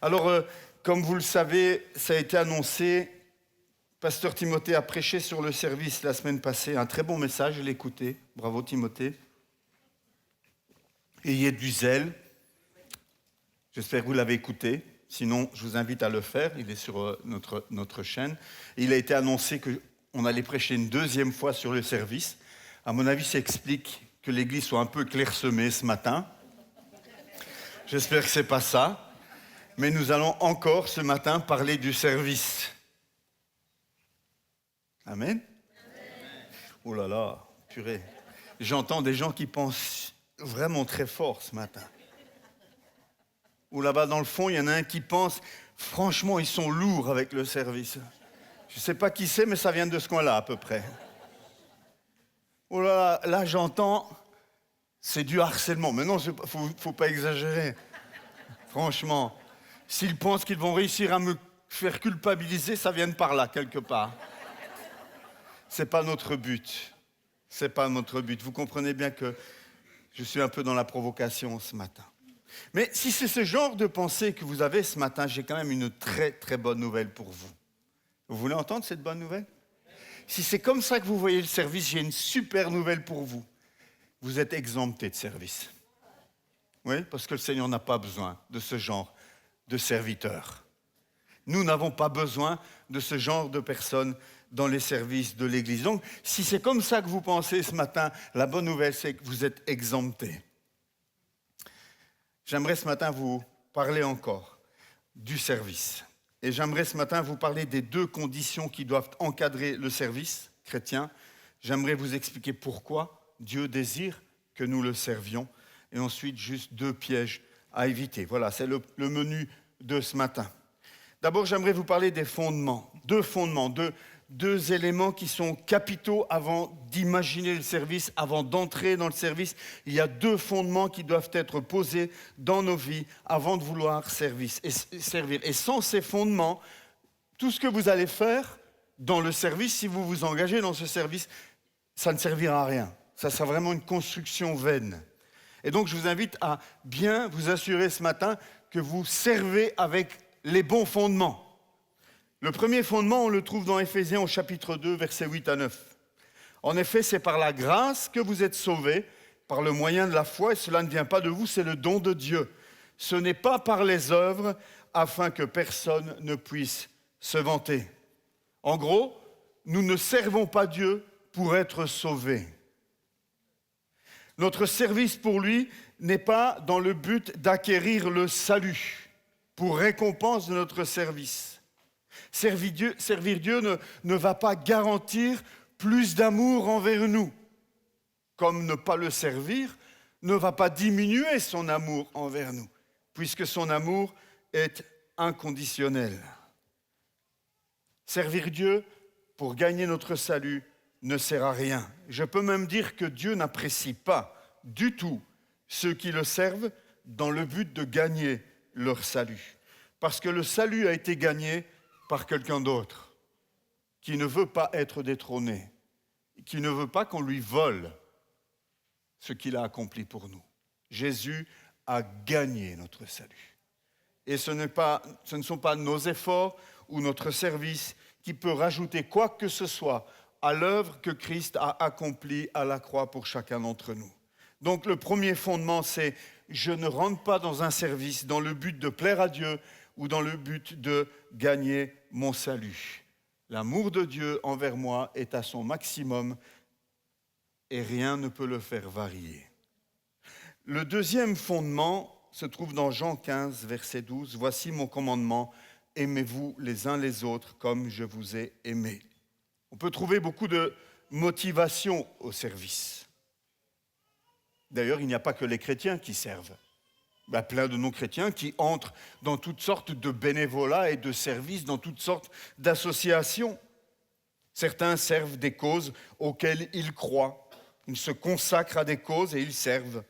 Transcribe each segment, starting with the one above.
Alors, comme vous le savez, ça a été annoncé. Pasteur Timothée a prêché sur le service la semaine passée. Un très bon message, je l'ai écouté. Bravo Timothée. Ayez du zèle. J'espère que vous l'avez écouté. Sinon, je vous invite à le faire. Il est sur notre chaîne. Et il a été annoncé qu'on allait prêcher une deuxième fois sur le service. À mon avis, ça explique que l'église soit un peu clairsemée ce matin. J'espère que ce n'est pas ça. Mais nous allons encore ce matin parler du service. Amen. Oh là là, purée. J'entends des gens qui pensent vraiment très fort ce matin. Ou là-bas dans le fond, il y en a un qui pense, franchement, ils sont lourds avec le service. Je ne sais pas qui c'est, mais ça vient de ce coin-là à peu près. Oh là là, j'entends, c'est du harcèlement. Mais non, faut pas exagérer. Franchement, s'ils pensent qu'ils vont réussir à me faire culpabiliser, ça vient de par là, quelque part. C'est pas notre but. C'est pas notre but. Vous comprenez bien que je suis un peu dans la provocation ce matin. Mais si c'est ce genre de pensée que vous avez ce matin, j'ai quand même une très très bonne nouvelle pour vous. Vous voulez entendre cette bonne nouvelle? Si c'est comme ça que vous voyez le service, j'ai une super nouvelle pour vous. Vous êtes exempté de service. Oui, parce que le Seigneur n'a pas besoin de ce genre de serviteurs. Nous n'avons pas besoin de ce genre de personnes dans les services de l'Église. Donc, si c'est comme ça que vous pensez ce matin, la bonne nouvelle, c'est que vous êtes exemptés. J'aimerais ce matin vous parler encore du service. Et j'aimerais ce matin vous parler des deux conditions qui doivent encadrer le service chrétien. J'aimerais vous expliquer pourquoi Dieu désire que nous le servions. Et ensuite, juste deux pièges à éviter. Voilà, c'est le menu de ce matin. D'abord, j'aimerais vous parler des fondements. Deux éléments qui sont capitaux avant d'imaginer le service, avant d'entrer dans le service. Il y a deux fondements qui doivent être posés dans nos vies avant de vouloir servir. Et sans ces fondements, tout ce que vous allez faire dans le service, si vous vous engagez dans ce service, ça ne servira à rien. Ça sera vraiment une construction vaine. Et donc, je vous invite à bien vous assurer ce matin que vous servez avec les bons fondements. Le premier fondement, on le trouve dans Éphésiens au chapitre 2, versets 8 à 9. En effet, c'est par la grâce que vous êtes sauvés, par le moyen de la foi, et cela ne vient pas de vous, c'est le don de Dieu. Ce n'est pas par les œuvres, afin que personne ne puisse se vanter. En gros, nous ne servons pas Dieu pour être sauvés. Notre service pour lui n'est pas dans le but d'acquérir le salut, pour récompense de notre service. Servir Dieu ne va pas garantir plus d'amour envers nous, comme ne pas le servir ne va pas diminuer son amour envers nous, puisque son amour est inconditionnel. Servir Dieu pour gagner notre salut ne sert à rien. Je peux même dire que Dieu n'apprécie pas du tout ceux qui le servent dans le but de gagner leur salut. Parce que le salut a été gagné par quelqu'un d'autre qui ne veut pas être détrôné, qui ne veut pas qu'on lui vole ce qu'il a accompli pour nous. Jésus a gagné notre salut. Et ce ne sont pas nos efforts ou notre service qui peut rajouter quoi que ce soit à l'œuvre que Christ a accomplie à la croix pour chacun d'entre nous. Donc le premier fondement, c'est je ne rentre pas dans un service dans le but de plaire à Dieu ou dans le but de gagner mon salut. L'amour de Dieu envers moi est à son maximum et rien ne peut le faire varier. Le deuxième fondement se trouve dans Jean 15, verset 12. « Voici mon commandement, aimez-vous les uns les autres comme je vous ai aimés. » On peut trouver beaucoup de motivation au service. D'ailleurs, il n'y a pas que les chrétiens qui servent. Il y a plein de non-chrétiens qui entrent dans toutes sortes de bénévolats et de services, dans toutes sortes d'associations. Certains servent des causes auxquelles ils croient. Ils se consacrent à des causes et ils servent.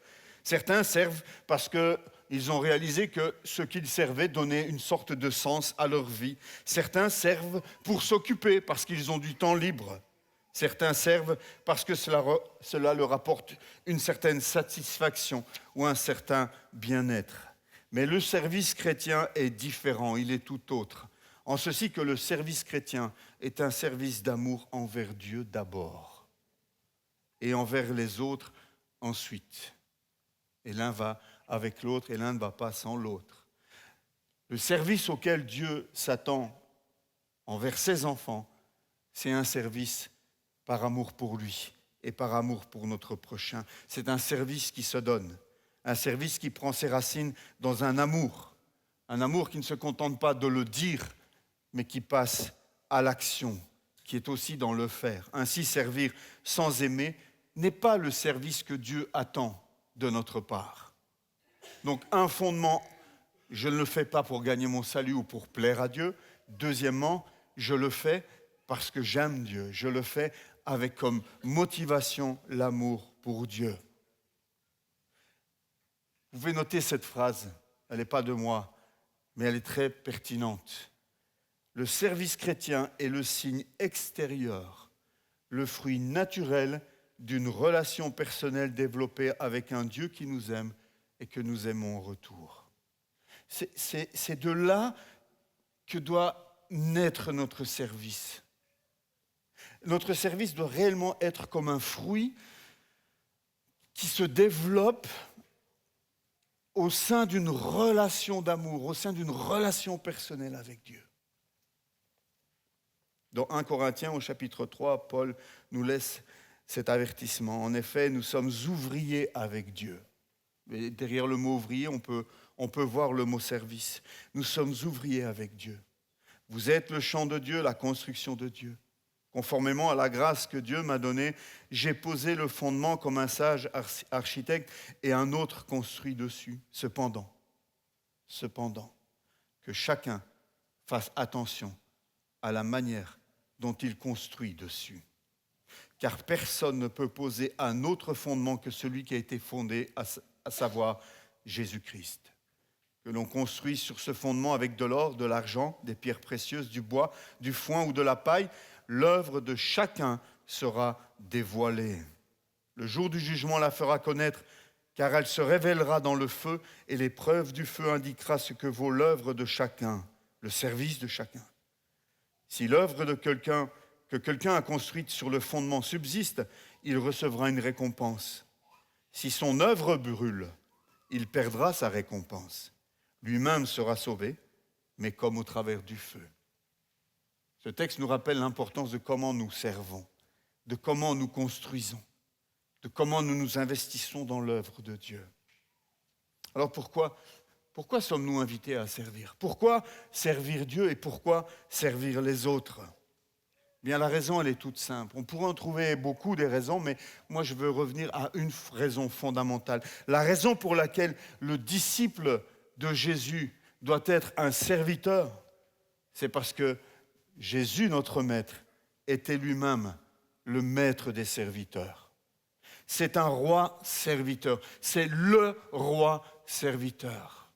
Certains servent parce qu'ils ont réalisé que ce qu'ils servaient donnait une sorte de sens à leur vie. Certains servent pour s'occuper parce qu'ils ont du temps libre. Certains servent parce que cela leur apporte une certaine satisfaction ou un certain bien-être. Mais le service chrétien est différent, il est tout autre. En ceci que le service chrétien est un service d'amour envers Dieu d'abord et envers les autres ensuite. Et l'un va avec l'autre et l'un ne va pas sans l'autre. Le service auquel Dieu s'attend envers ses enfants, c'est un service par amour pour lui et par amour pour notre prochain. C'est un service qui se donne, un service qui prend ses racines dans un amour qui ne se contente pas de le dire, mais qui passe à l'action, qui est aussi dans le faire. Ainsi, servir sans aimer n'est pas le service que Dieu attend de notre part. Donc, un fondement, je ne le fais pas pour gagner mon salut ou pour plaire à Dieu. Deuxièmement, je le fais parce que j'aime Dieu. Je le fais avec comme motivation l'amour pour Dieu. Vous pouvez noter cette phrase, elle n'est pas de moi, mais elle est très pertinente. Le service chrétien est le signe extérieur, le fruit naturel d'une relation personnelle développée avec un Dieu qui nous aime et que nous aimons en retour. C'est de là que doit naître notre service. Notre service doit réellement être comme un fruit qui se développe au sein d'une relation d'amour, au sein d'une relation personnelle avec Dieu. Dans 1 Corinthiens, au chapitre 3, Paul nous laisse cet avertissement. En effet, nous sommes ouvriers avec Dieu. Et derrière le mot ouvrier, on peut voir le mot service. Nous sommes ouvriers avec Dieu. Vous êtes le champ de Dieu, la construction de Dieu. Conformément à la grâce que Dieu m'a donnée, j'ai posé le fondement comme un sage architecte et un autre construit dessus. Cependant, que chacun fasse attention à la manière dont il construit dessus. Car personne ne peut poser un autre fondement que celui qui a été fondé, à savoir Jésus-Christ. Que l'on construit sur ce fondement avec de l'or, de l'argent, des pierres précieuses, du bois, du foin ou de la paille, l'œuvre de chacun sera dévoilée. Le jour du jugement la fera connaître, car elle se révélera dans le feu, et l'épreuve du feu indiquera ce que vaut l'œuvre de chacun, le service de chacun. Si l'œuvre que quelqu'un a construite sur le fondement subsiste, il recevra une récompense. Si son œuvre brûle, il perdra sa récompense. Lui-même sera sauvé, mais comme au travers du feu. Ce texte nous rappelle l'importance de comment nous servons, de comment nous construisons, de comment nous nous investissons dans l'œuvre de Dieu. Alors pourquoi sommes-nous invités à servir ? Pourquoi servir Dieu et pourquoi servir les autres ? Bien, la raison, elle est toute simple. On pourrait en trouver beaucoup des raisons, mais moi, je veux revenir à une raison fondamentale. La raison pour laquelle le disciple de Jésus doit être un serviteur, c'est parce que Jésus, notre maître, était lui-même le maître des serviteurs. C'est un roi serviteur. C'est le roi serviteur.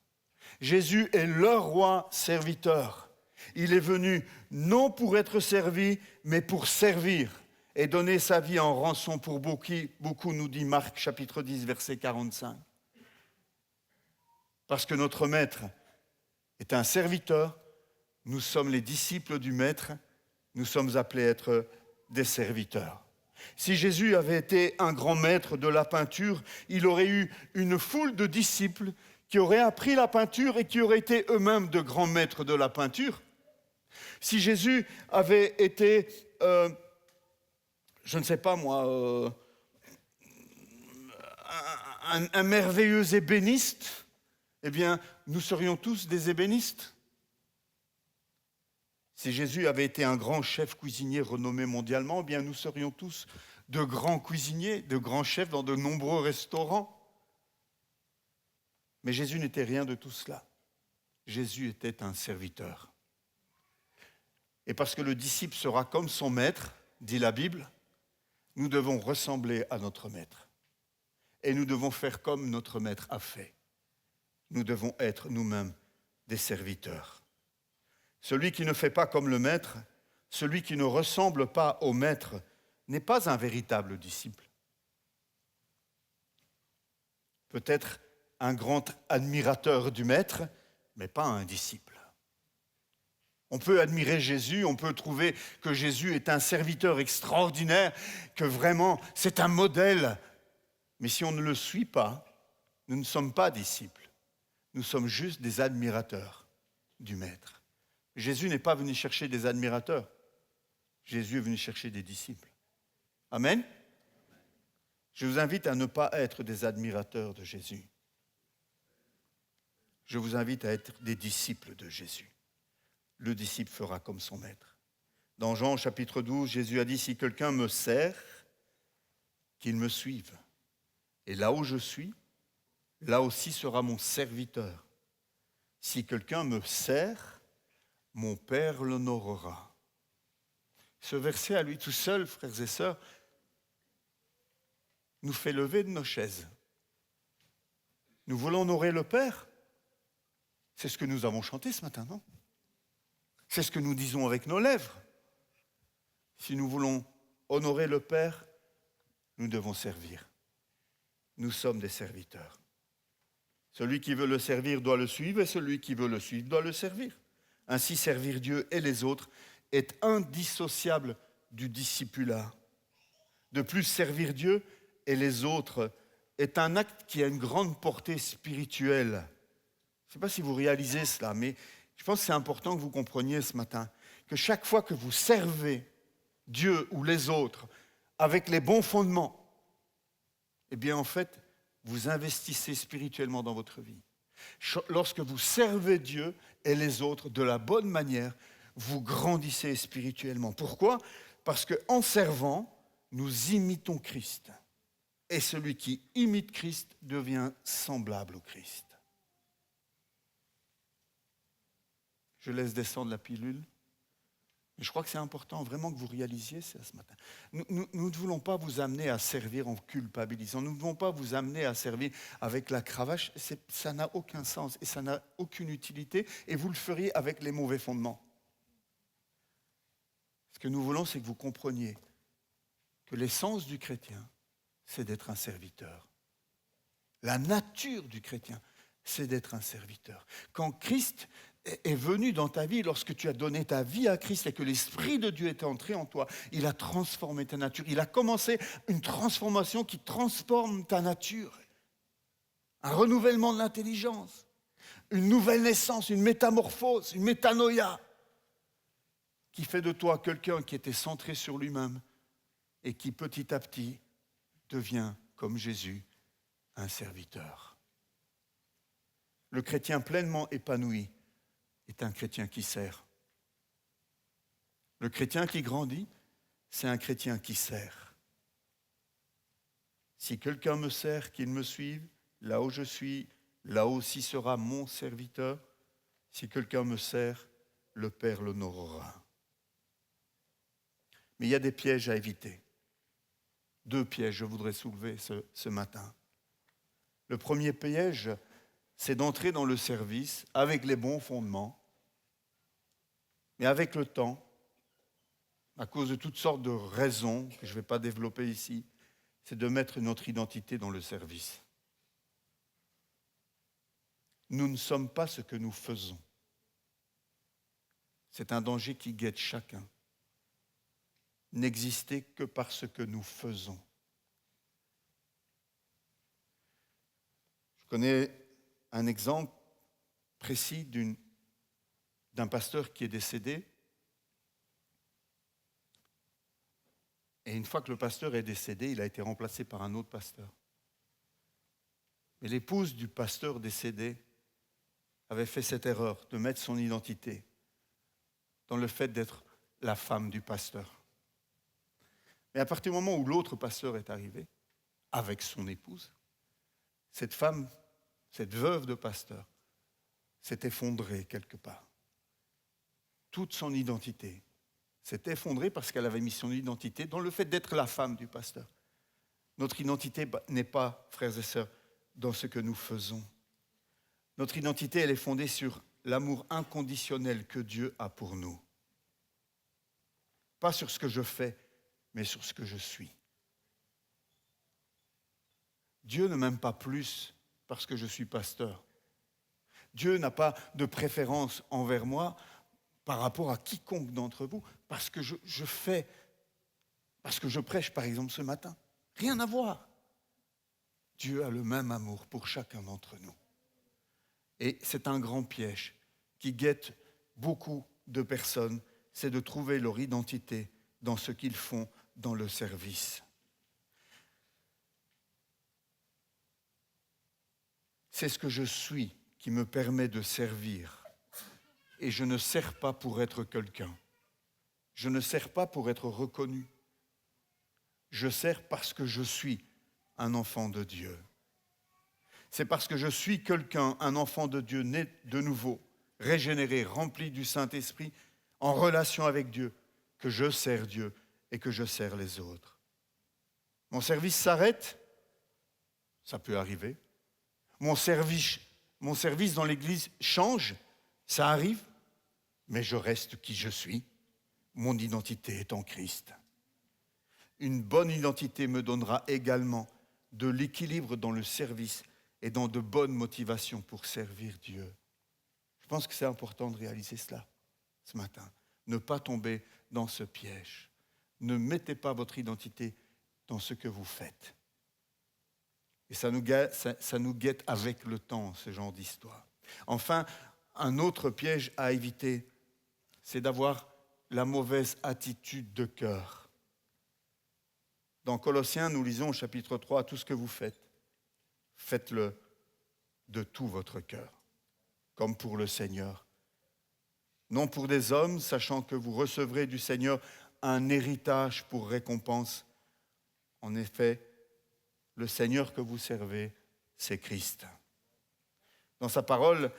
Jésus est le roi serviteur. Il est venu non pour être servi, mais pour servir et donner sa vie en rançon pour beaucoup, nous dit Marc chapitre 10, verset 45. Parce que notre maître est un serviteur, nous sommes les disciples du maître, nous sommes appelés à être des serviteurs. Si Jésus avait été un grand maître de la peinture, il aurait eu une foule de disciples qui auraient appris la peinture et qui auraient été eux-mêmes de grands maîtres de la peinture. Si Jésus avait été, je ne sais pas moi, un merveilleux ébéniste, eh bien, nous serions tous des ébénistes. Si Jésus avait été un grand chef cuisinier renommé mondialement, eh bien, nous serions tous de grands cuisiniers, de grands chefs dans de nombreux restaurants. Mais Jésus n'était rien de tout cela. Jésus était un serviteur. Et parce que le disciple sera comme son maître, dit la Bible, nous devons ressembler à notre maître. Et nous devons faire comme notre maître a fait. Nous devons être nous-mêmes des serviteurs. Celui qui ne fait pas comme le maître, celui qui ne ressemble pas au maître, n'est pas un véritable disciple. Peut-être un grand admirateur du Maître, mais pas un disciple. On peut admirer Jésus, on peut trouver que Jésus est un serviteur extraordinaire, que vraiment c'est un modèle. Mais si on ne le suit pas, nous ne sommes pas disciples. Nous sommes juste des admirateurs du Maître. Jésus n'est pas venu chercher des admirateurs. Jésus est venu chercher des disciples. Amen. Je vous invite à ne pas être des admirateurs de Jésus. Je vous invite à être des disciples de Jésus. Le disciple fera comme son maître. Dans Jean chapitre 12, Jésus a dit, si quelqu'un me sert, qu'il me suive. Et là où je suis, là aussi sera mon serviteur. Si quelqu'un me sert, mon Père l'honorera. Ce verset à lui tout seul, frères et sœurs, nous fait lever de nos chaises. Nous voulons honorer le Père. C'est ce que nous avons chanté ce matin, non ? C'est ce que nous disons avec nos lèvres. Si nous voulons honorer le Père, nous devons servir. Nous sommes des serviteurs. Celui qui veut le servir doit le suivre et celui qui veut le suivre doit le servir. Ainsi, servir Dieu et les autres est indissociable du discipulat. De plus, servir Dieu et les autres est un acte qui a une grande portée spirituelle. Je ne sais pas si vous réalisez cela, mais je pense que c'est important que vous compreniez ce matin que chaque fois que vous servez Dieu ou les autres avec les bons fondements, eh bien en fait, vous investissez spirituellement dans votre vie. Lorsque vous servez Dieu et les autres de la bonne manière, vous grandissez spirituellement. Pourquoi ? Parce qu'en servant, nous imitons Christ. Et celui qui imite Christ devient semblable au Christ. Je laisse descendre la pilule. Mais je crois que c'est important vraiment que vous réalisiez ça ce matin. Nous ne voulons pas vous amener à servir en culpabilisant. Nous ne voulons pas vous amener à servir avec la cravache. Ça n'a aucun sens et ça n'a aucune utilité. Et vous le feriez avec les mauvais fondements. Ce que nous voulons, c'est que vous compreniez que l'essence du chrétien, c'est d'être un serviteur. La nature du chrétien, c'est d'être un serviteur. Quand Christ est venu dans ta vie, lorsque tu as donné ta vie à Christ et que l'Esprit de Dieu est entré en toi, il a transformé ta nature. Il a commencé une transformation qui transforme ta nature. Un renouvellement de l'intelligence, une nouvelle naissance, une métamorphose, une métanoïa, qui fait de toi quelqu'un qui était centré sur lui-même et qui petit à petit devient, comme Jésus, un serviteur. Le chrétien pleinement épanoui est un chrétien qui sert. Le chrétien qui grandit, c'est un chrétien qui sert. Si quelqu'un me sert, qu'il me suive, là où je suis, là aussi sera mon serviteur. Si quelqu'un me sert, le Père l'honorera. Mais il y a des pièges à éviter. 2 pièges je voudrais soulever ce matin. Le premier piège, c'est d'entrer dans le service avec les bons fondements, mais avec le temps, à cause de toutes sortes de raisons que je ne vais pas développer ici, c'est de mettre notre identité dans le service. Nous ne sommes pas ce que nous faisons. C'est un danger qui guette chacun. N'exister que par ce que nous faisons. Je connais un exemple précis d'un pasteur qui est décédé. Et une fois que le pasteur est décédé, il a été remplacé par un autre pasteur. Mais l'épouse du pasteur décédé avait fait cette erreur de mettre son identité dans le fait d'être la femme du pasteur. Mais à partir du moment où l'autre pasteur est arrivé, avec son épouse, cette femme, cette veuve de pasteur, s'est effondrée quelque part. Toute son identité s'est effondrée parce qu'elle avait mis son identité dans le fait d'être la femme du pasteur. Notre identité n'est pas, frères et sœurs, dans ce que nous faisons. Notre identité, elle est fondée sur l'amour inconditionnel que Dieu a pour nous. Pas sur ce que je fais, mais sur ce que je suis. Dieu ne m'aime pas plus parce que je suis pasteur. Dieu n'a pas de préférence envers moi par rapport à quiconque d'entre vous, parce que parce que je prêche par exemple ce matin. Rien à voir. Dieu a le même amour pour chacun d'entre nous. Et c'est un grand piège qui guette beaucoup de personnes, c'est de trouver leur identité dans ce qu'ils font dans le service. C'est ce que je suis qui me permet de servir. Et je ne sers pas pour être quelqu'un. Je ne sers pas pour être reconnu. Je sers parce que je suis un enfant de Dieu. C'est parce que je suis quelqu'un, un enfant de Dieu, né de nouveau, régénéré, rempli du Saint-Esprit, en relation avec Dieu, que je sers Dieu et que je sers les autres. Mon service s'arrête, ça peut arriver. Mon service dans l'Église change, ça arrive, mais je reste qui je suis. Mon identité est en Christ. Une bonne identité me donnera également de l'équilibre dans le service et dans de bonnes motivations pour servir Dieu. Je pense que c'est important de réaliser cela ce matin. Ne pas tomber dans ce piège. Ne mettez pas votre identité dans ce que vous faites. Et ça nous guette avec le temps, ce genre d'histoire. Enfin, un autre piège à éviter, c'est d'avoir la mauvaise attitude de cœur. Dans Colossiens, nous lisons au chapitre 3, tout ce que vous faites, faites-le de tout votre cœur, comme pour le Seigneur. Non pour des hommes, sachant que vous recevrez du Seigneur un héritage pour récompense. En effet, le Seigneur que vous servez, c'est Christ. Dans sa parole,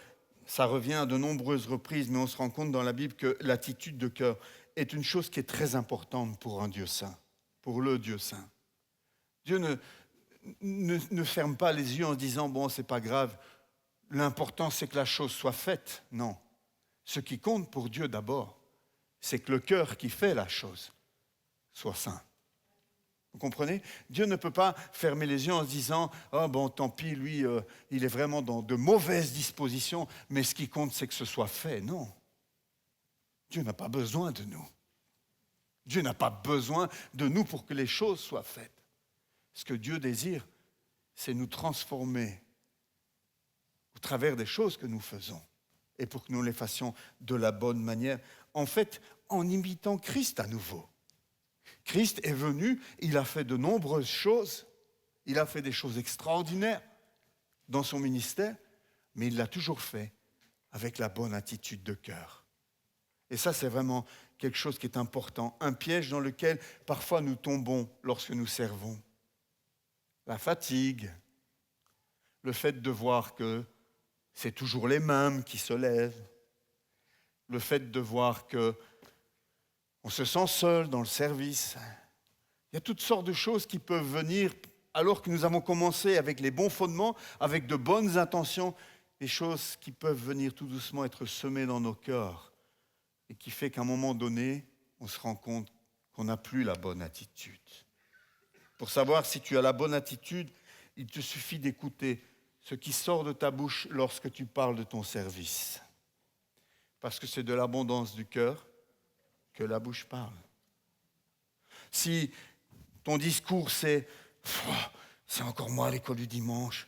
ça revient à de nombreuses reprises, mais on se rend compte dans la Bible que l'attitude de cœur est une chose qui est très importante pour un Dieu saint, pour le Dieu saint. Dieu ne ferme pas les yeux en se disant « bon, c'est pas grave, l'important c'est que la chose soit faite ». Non, ce qui compte pour Dieu d'abord, c'est que le cœur qui fait la chose soit saint. Vous comprenez? Dieu ne peut pas fermer les yeux en se disant « oh bon, tant pis, lui, il est vraiment dans de mauvaises dispositions, mais ce qui compte, c'est que ce soit fait. » Non. Dieu n'a pas besoin de nous. Dieu n'a pas besoin de nous pour que les choses soient faites. Ce que Dieu désire, c'est nous transformer au travers des choses que nous faisons et pour que nous les fassions de la bonne manière. En fait, en imitant Christ à nouveau. Christ est venu, il a fait de nombreuses choses, il a fait des choses extraordinaires dans son ministère, mais il l'a toujours fait avec la bonne attitude de cœur. Et ça, c'est vraiment quelque chose qui est important, un piège dans lequel parfois nous tombons lorsque nous servons. La fatigue, le fait de voir que c'est toujours les mêmes qui se lèvent, le fait de voir qu'on se sent seul dans le service. Il y a toutes sortes de choses qui peuvent venir alors que nous avons commencé avec les bons fondements, avec de bonnes intentions, des choses qui peuvent venir tout doucement être semées dans nos cœurs et qui fait qu'à un moment donné, on se rend compte qu'on n'a plus la bonne attitude. Pour savoir si tu as la bonne attitude, il te suffit d'écouter ce qui sort de ta bouche lorsque tu parles de ton service. Parce que c'est de l'abondance du cœur que la bouche parle. Si ton discours c'est « c'est encore moi à l'école du dimanche,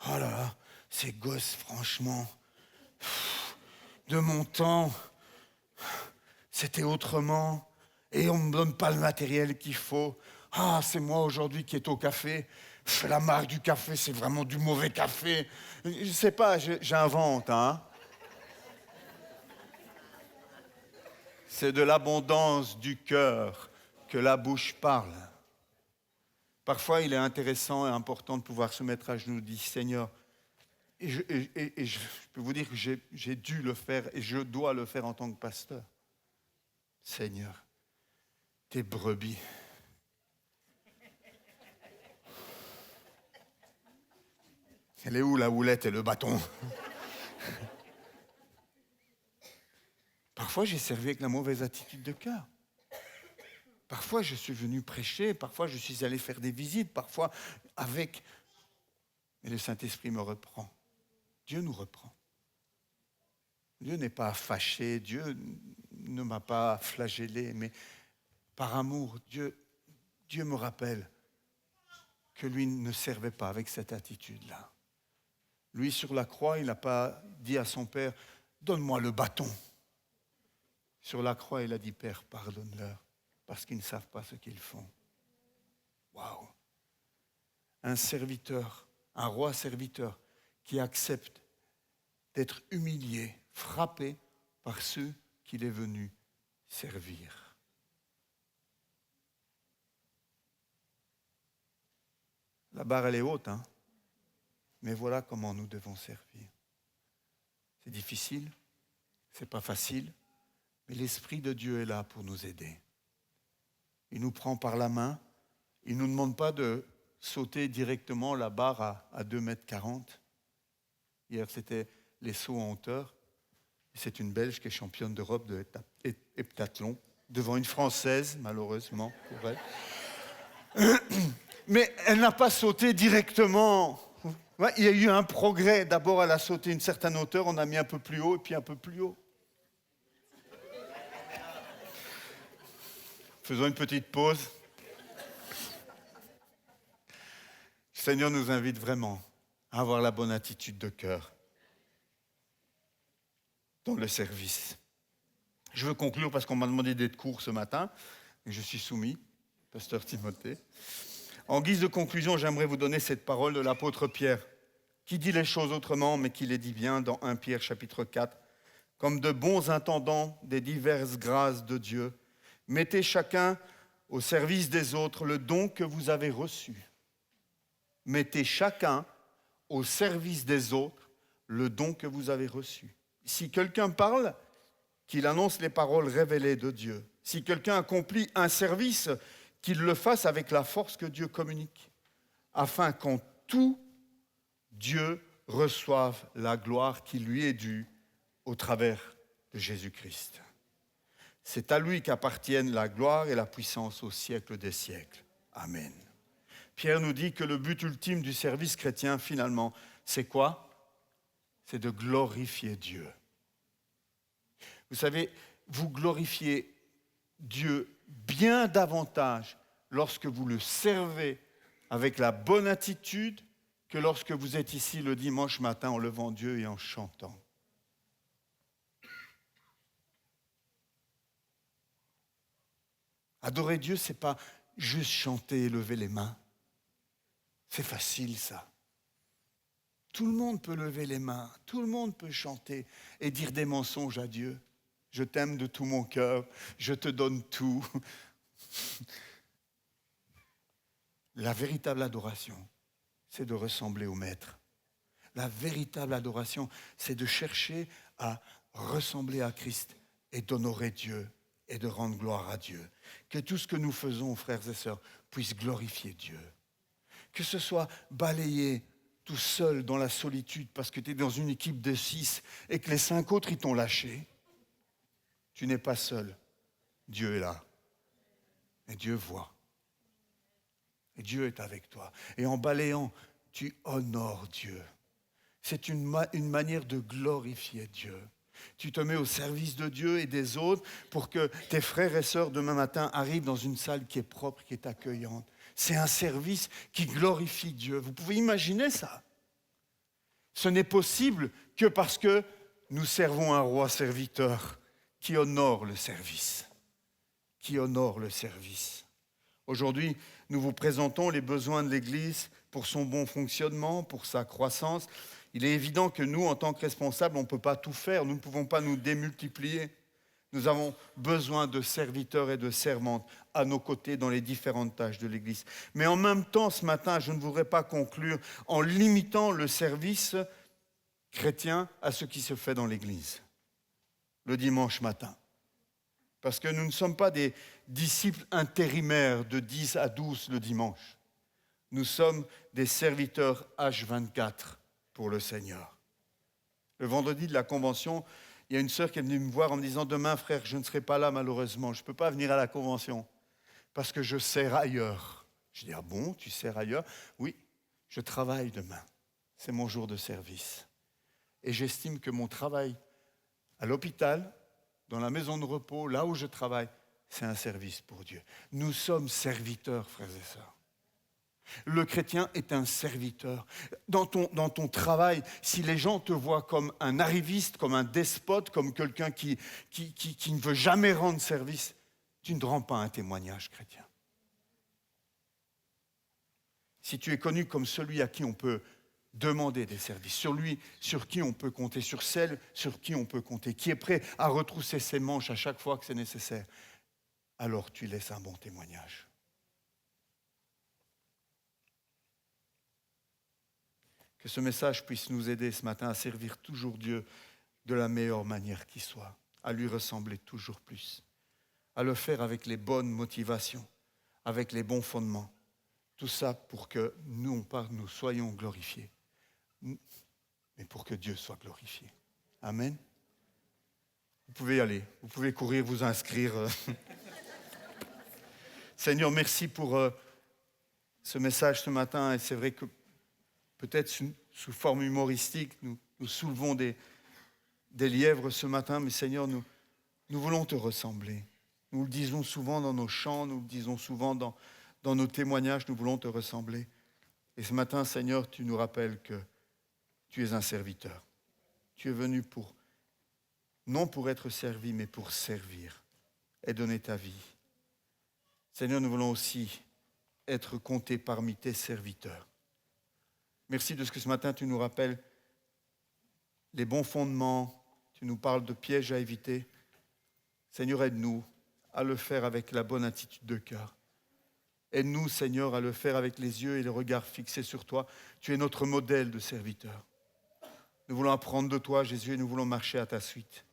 oh là là, ces gosses franchement, de mon temps, c'était autrement, et on ne me donne pas le matériel qu'il faut. Ah, c'est moi aujourd'hui qui est au café. La marque du café, c'est vraiment du mauvais café. Je ne sais pas, j'invente, hein. C'est de l'abondance du cœur que la bouche parle. Parfois, il est intéressant et important de pouvoir se mettre à genoux et dire « Seigneur », et je peux vous dire que j'ai dû le faire et je dois le faire en tant que pasteur. Seigneur, tes brebis. Elle est où la houlette et le bâton? Parfois, j'ai servi avec la mauvaise attitude de cœur. Parfois, je suis venu prêcher, parfois, je suis allé faire des visites, parfois avec Mais le Saint-Esprit me reprend. Dieu nous reprend. Dieu n'est pas fâché, Dieu ne m'a pas flagellé, mais par amour, Dieu me rappelle que lui ne servait pas avec cette attitude-là. Lui, sur la croix, il n'a pas dit à son Père, « Donne-moi le bâton ». Sur la croix, il a dit, « Père, pardonne-leur, parce qu'ils ne savent pas ce qu'ils font. » Waouh! Un serviteur, un roi serviteur qui accepte d'être humilié, frappé par ceux qu'il est venu servir. La barre, elle est haute, hein? Mais voilà comment nous devons servir. C'est difficile, c'est pas facile, mais l'Esprit de Dieu est là pour nous aider. Il nous prend par la main, il ne nous demande pas de sauter directement la barre à 2,40 m. Hier, c'était les sauts en hauteur. C'est une Belge qui est championne d'Europe de heptathlon, devant une Française, malheureusement pour elle. Mais elle n'a pas sauté directement. Ouais, il y a eu un progrès. D'abord, elle a sauté une certaine hauteur, on a mis un peu plus haut et puis un peu plus haut. Faisons une petite pause. Le Seigneur nous invite vraiment à avoir la bonne attitude de cœur dans le service. Je veux conclure parce qu'on m'a demandé d'être court ce matin et je suis soumis, pasteur Timothée. En guise de conclusion, j'aimerais vous donner cette parole de l'apôtre Pierre, qui dit les choses autrement, mais qui les dit bien dans 1 Pierre chapitre 4. Comme de bons intendants des diverses grâces de Dieu, mettez chacun au service des autres le don que vous avez reçu. Mettez chacun au service des autres le don que vous avez reçu. Si quelqu'un parle, qu'il annonce les paroles révélées de Dieu. Si quelqu'un accomplit un service, qu'il le fasse avec la force que Dieu communique, afin qu'en tout, Dieu reçoive la gloire qui lui est due au travers de Jésus-Christ. C'est à lui qu'appartiennent la gloire et la puissance au siècle des siècles. Amen. Pierre nous dit que le but ultime du service chrétien, finalement, c'est quoi? C'est de glorifier Dieu. Vous savez, vous glorifiez Dieu bien davantage lorsque vous le servez avec la bonne attitude que lorsque vous êtes ici le dimanche matin en levant Dieu et en chantant. Adorer Dieu, ce n'est pas juste chanter et lever les mains. C'est facile, ça. Tout le monde peut lever les mains, tout le monde peut chanter et dire des mensonges à Dieu. Je t'aime de tout mon cœur, je te donne tout. La véritable adoration, c'est de ressembler au Maître. La véritable adoration, c'est de chercher à ressembler à Christ et d'honorer Dieu et de rendre gloire à Dieu. Que tout ce que nous faisons, frères et sœurs, puisse glorifier Dieu. Que ce soit balayé tout seul dans la solitude parce que tu es dans une équipe de 6 et que les 5 autres, ils t'ont lâché. Tu n'es pas seul. Dieu est là. Et Dieu voit. Et Dieu est avec toi. Et en balayant, tu honores Dieu. C'est une manière de glorifier Dieu. Tu te mets au service de Dieu et des autres pour que tes frères et sœurs demain matin arrivent dans une salle qui est propre, qui est accueillante. C'est un service qui glorifie Dieu. Vous pouvez imaginer ça? Ce n'est possible que parce que nous servons un roi serviteur qui honore le service. Qui honore le service. Aujourd'hui, nous vous présentons les besoins de l'Église pour son bon fonctionnement, pour sa croissance. Il est évident que nous, en tant que responsables, on ne peut pas tout faire. Nous ne pouvons pas nous démultiplier. Nous avons besoin de serviteurs et de servantes à nos côtés dans les différentes tâches de l'Église. Mais en même temps, ce matin, je ne voudrais pas conclure en limitant le service chrétien à ce qui se fait dans l'Église, le dimanche matin. Parce que nous ne sommes pas des disciples intérimaires de 10 à 12 le dimanche. Nous sommes des serviteurs H24 pour le Seigneur. Le vendredi de la convention, il y a une sœur qui est venue me voir en me disant « Demain, frère, je ne serai pas là malheureusement. Je ne peux pas venir à la convention parce que je sers ailleurs. » Je dis « Ah bon, tu sers ailleurs ?» « Oui, je travaille demain. c'est mon jour de service. Et j'estime que mon travail à l'hôpital, dans la maison de repos, là où je travaille, c'est un service pour Dieu. Nous sommes serviteurs, frères et sœurs. Le chrétien est un serviteur. Dans ton travail, si les gens te voient comme un arriviste, comme un despote, comme quelqu'un qui ne veut jamais rendre service, tu ne rends pas un témoignage chrétien. Si tu es connu comme celui à qui on peut demander des services, celui sur qui on peut compter, sur celle sur qui on peut compter, qui est prêt à retrousser ses manches à chaque fois que c'est nécessaire, alors tu laisses un bon témoignage. Que ce message puisse nous aider ce matin à servir toujours Dieu de la meilleure manière qui soit, à lui ressembler toujours plus, à le faire avec les bonnes motivations, avec les bons fondements. Tout ça pour que nous soyons glorifiés, mais pour que Dieu soit glorifié. Amen. Vous pouvez y aller, vous pouvez courir, vous inscrire. Seigneur, merci pour ce message ce matin. Et c'est vrai que peut-être sous forme humoristique, nous soulevons des lièvres ce matin, mais Seigneur, nous voulons te ressembler. Nous le disons souvent dans nos chants, nous le disons souvent dans nos témoignages, nous voulons te ressembler. Et ce matin, Seigneur, tu nous rappelles que tu es un serviteur. Tu es venu non pour être servi, mais pour servir et donner ta vie. Seigneur, nous voulons aussi être comptés parmi tes serviteurs. Merci de ce que ce matin, tu nous rappelles les bons fondements, tu nous parles de pièges à éviter. Seigneur, aide-nous à le faire avec la bonne attitude de cœur. Aide-nous, Seigneur, à le faire avec les yeux et le regard fixés sur toi. Tu es notre modèle de serviteur. Nous voulons apprendre de toi, Jésus, et nous voulons marcher à ta suite.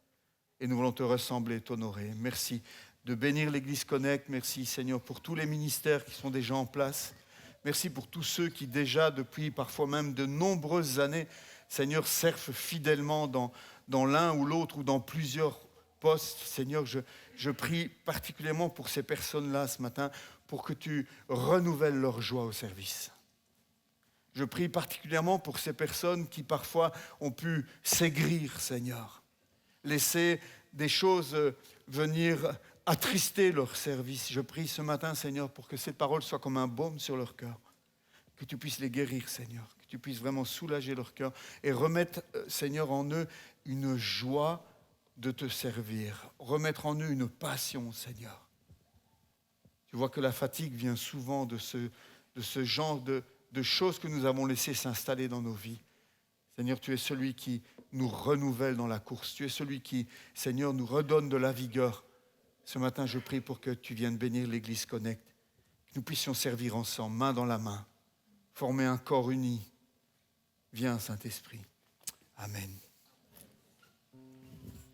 Et nous voulons te ressembler, t'honorer. Merci de bénir l'Église Connect. Merci, Seigneur, pour tous les ministères qui sont déjà en place. Merci pour tous ceux qui déjà, depuis parfois même de nombreuses années, Seigneur, servent fidèlement dans l'un ou l'autre ou dans plusieurs postes. Seigneur, je prie particulièrement pour ces personnes-là ce matin, pour que tu renouvelles leur joie au service. Je prie particulièrement pour ces personnes qui parfois ont pu s'aigrir, Seigneur. Laisser des choses venir attrister leur service. Je prie ce matin, Seigneur, pour que ces paroles soient comme un baume sur leur cœur. Que tu puisses les guérir, Seigneur. Que tu puisses vraiment soulager leur cœur et remettre, Seigneur, en eux une joie de te servir. Remettre en eux une passion, Seigneur. Tu vois que la fatigue vient souvent de ce genre de choses que nous avons laissées s'installer dans nos vies. Seigneur, tu es celui qui nous renouvelle dans la course. Tu es celui qui, Seigneur, nous redonne de la vigueur. Ce matin, je prie pour que tu viennes bénir l'Église Connect, que nous puissions servir ensemble, main dans la main, former un corps uni. Viens, Saint-Esprit. Amen.